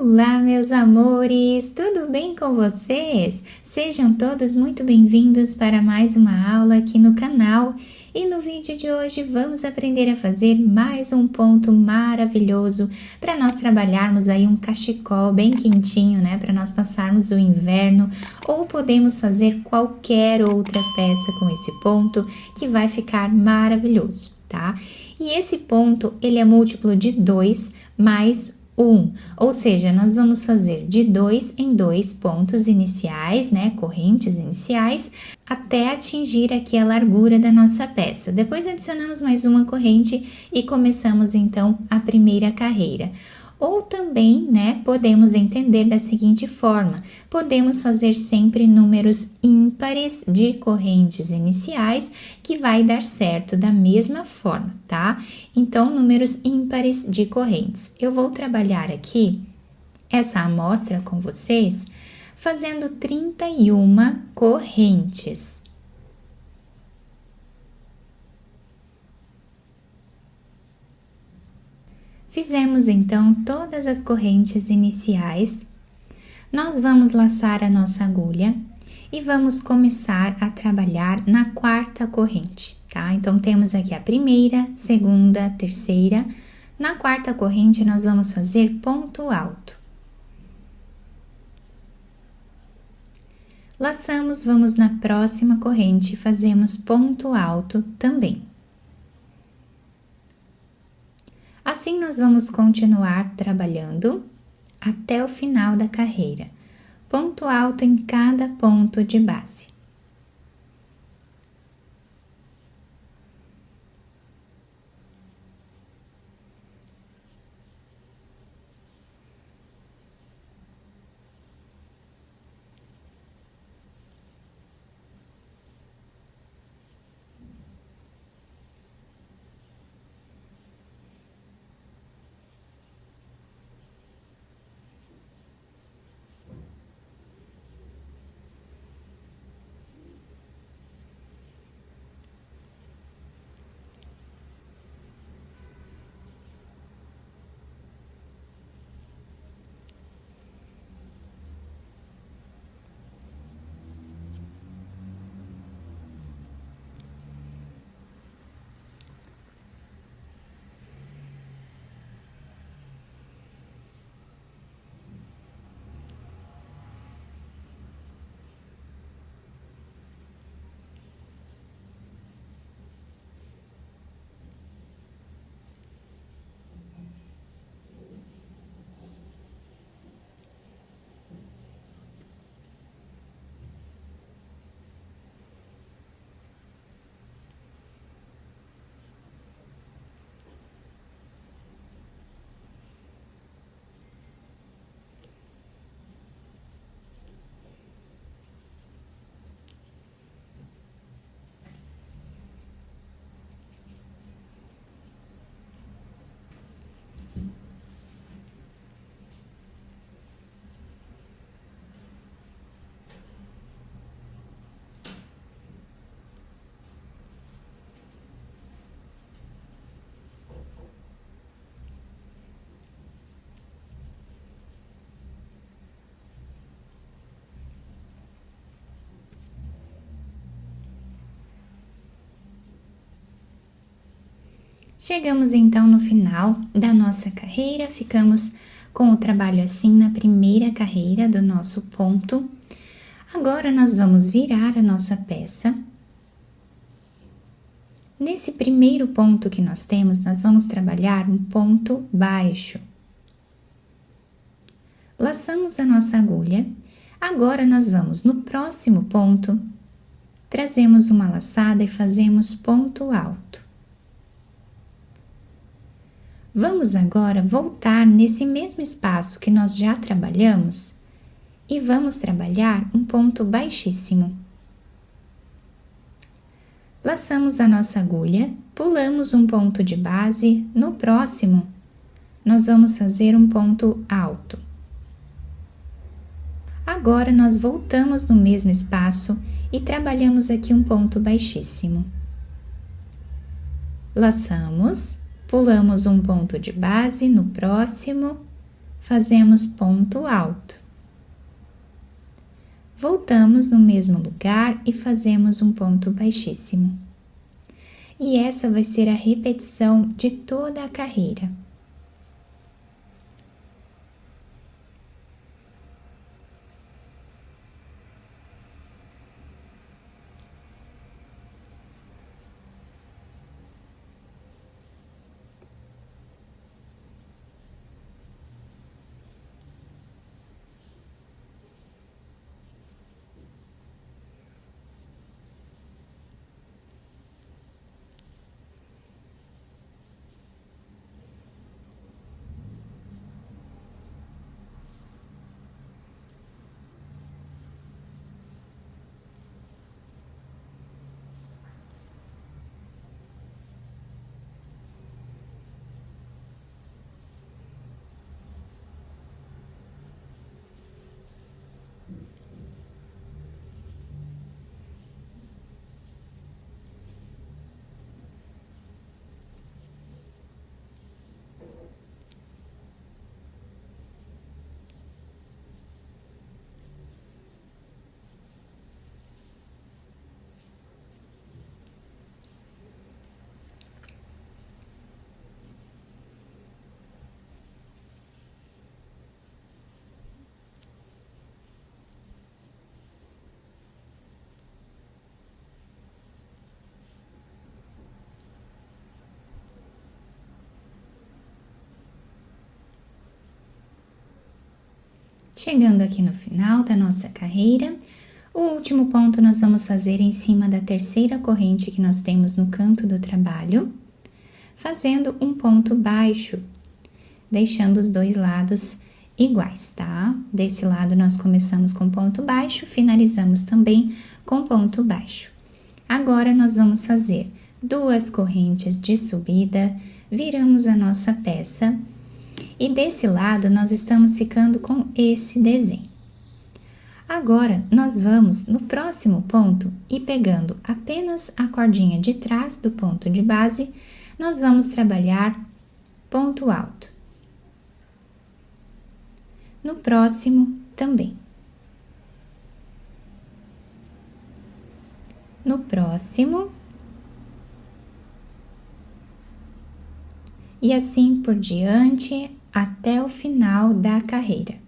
Olá, meus amores! Tudo bem com vocês? Sejam todos muito bem-vindos para mais uma aula aqui no canal. E no vídeo de hoje vamos aprender a fazer mais um ponto maravilhoso para nós trabalharmos aí um cachecol bem quentinho, né? Para nós passarmos o inverno, ou podemos fazer qualquer outra peça com esse ponto que vai ficar maravilhoso, tá? E esse ponto, ele é múltiplo de 2 mais 1, ou seja, nós vamos fazer de 2 em 2 pontos iniciais, né, correntes iniciais, até atingir aqui a largura da nossa peça. Depois adicionamos mais uma corrente e começamos então a primeira carreira. Ou também, né, podemos entender da seguinte forma: podemos fazer sempre números ímpares de correntes iniciais, que vai dar certo da mesma forma, tá? Então, números ímpares de correntes. Eu vou trabalhar aqui essa amostra com vocês fazendo 31 correntes. Fizemos então todas as correntes iniciais. Nós vamos laçar a nossa agulha e vamos começar a trabalhar na quarta corrente, tá? Então, temos aqui a primeira, segunda, terceira. Na quarta corrente, nós vamos fazer ponto alto. Laçamos, vamos na próxima corrente e fazemos ponto alto também. Assim, nós vamos continuar trabalhando até o final da carreira. Ponto alto em cada ponto de base. Chegamos então no final da nossa carreira, ficamos com o trabalho assim na primeira carreira do nosso ponto. Agora nós vamos virar a nossa peça. Nesse primeiro ponto que nós temos, nós vamos trabalhar um ponto baixo. Laçamos a nossa agulha. Agora nós vamos no próximo ponto, trazemos uma laçada e fazemos ponto alto. Vamos agora voltar nesse mesmo espaço que nós já trabalhamos e vamos trabalhar um ponto baixíssimo. Laçamos a nossa agulha, pulamos um ponto de base, no próximo nós vamos fazer um ponto alto. Agora nós voltamos no mesmo espaço e trabalhamos aqui um ponto baixíssimo. Laçamos. Pulamos um ponto de base, no próximo, fazemos ponto alto. Voltamos no mesmo lugar e fazemos um ponto baixíssimo. E essa vai ser a repetição de toda a carreira. Chegando aqui no final da nossa carreira, o último ponto nós vamos fazer em cima da terceira corrente que nós temos no canto do trabalho, fazendo um ponto baixo, deixando os dois lados iguais, tá? Desse lado nós começamos com ponto baixo, finalizamos também com ponto baixo. Agora nós vamos fazer 2 correntes de subida, viramos a nossa peça e desse lado nós estamos ficando com esse desenho. Agora nós vamos no próximo ponto e pegando apenas a cordinha de trás do ponto de base, nós vamos trabalhar ponto alto. No próximo também. No próximo. E assim por diante até o final da carreira.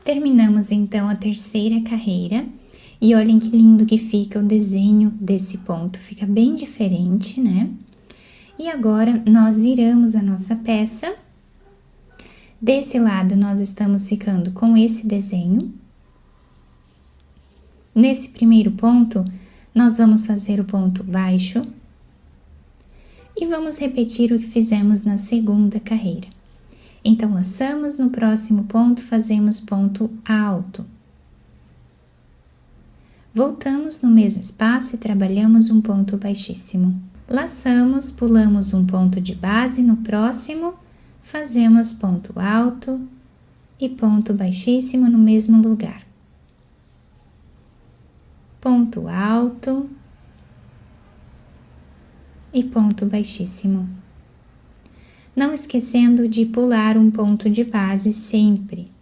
Terminamos então a terceira carreira E olhem que lindo que fica o desenho desse ponto, fica bem diferente, né? E agora, nós viramos a nossa peça. Desse lado, nós estamos ficando com esse desenho. Nesse primeiro ponto, nós vamos fazer o ponto baixo. E vamos repetir o que fizemos na segunda carreira. Então, laçamos, no próximo ponto, fazemos ponto alto. Voltamos no mesmo espaço e trabalhamos um ponto baixíssimo. Laçamos, pulamos um ponto de base, no próximo, fazemos ponto alto e ponto baixíssimo no mesmo lugar. Ponto alto e ponto baixíssimo. Não esquecendo de pular um ponto de base sempre.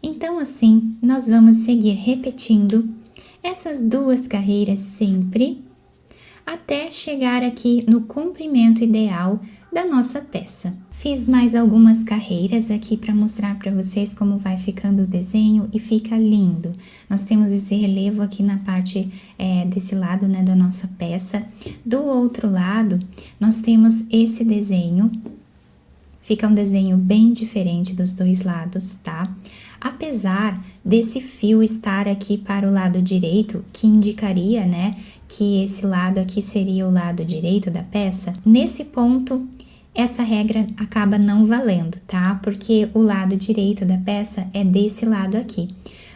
Então, assim, nós vamos seguir repetindo essas duas carreiras sempre, até chegar aqui no comprimento ideal da nossa peça. Fiz mais algumas carreiras aqui para mostrar para vocês como vai ficando o desenho e fica lindo. Nós temos esse relevo aqui na parte desse lado, né, da nossa peça. Do outro lado, nós temos esse desenho. Fica um desenho bem diferente dos dois lados, tá? Apesar desse fio estar aqui para o lado direito, que indicaria, né, que esse lado aqui seria o lado direito da peça, nesse ponto, essa regra acaba não valendo, tá? Porque o lado direito da peça é desse lado aqui.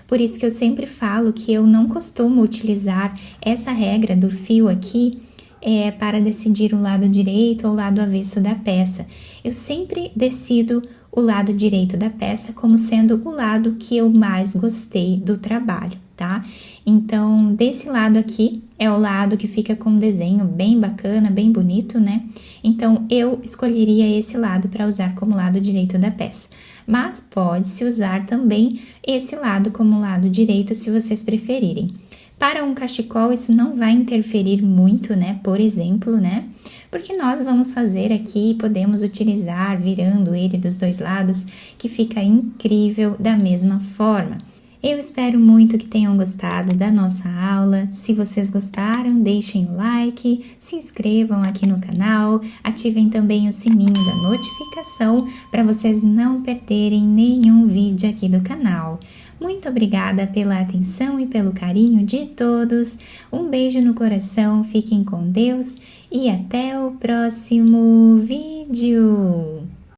Por isso que eu sempre falo que eu não costumo utilizar essa regra do fio aqui para decidir o lado direito ou o lado avesso da peça. Eu sempre decido o lado direito da peça como sendo o lado que eu mais gostei do trabalho, tá? Então, desse lado aqui é o lado que fica com um desenho bem bacana, bem bonito, né? Então, eu escolheria esse lado para usar como lado direito da peça. Mas pode-se usar também esse lado como lado direito, se vocês preferirem. Para um cachecol, isso não vai interferir muito, né? Por exemplo, né? Porque nós vamos fazer aqui, podemos utilizar virando ele dos dois lados, que fica incrível da mesma forma. Eu espero muito que tenham gostado da nossa aula. Se vocês gostaram, deixem o like, se inscrevam aqui no canal, ativem também o sininho da notificação para vocês não perderem nenhum vídeo aqui do canal. Muito obrigada pela atenção e pelo carinho de todos. Um beijo no coração, fiquem com Deus e até o próximo vídeo!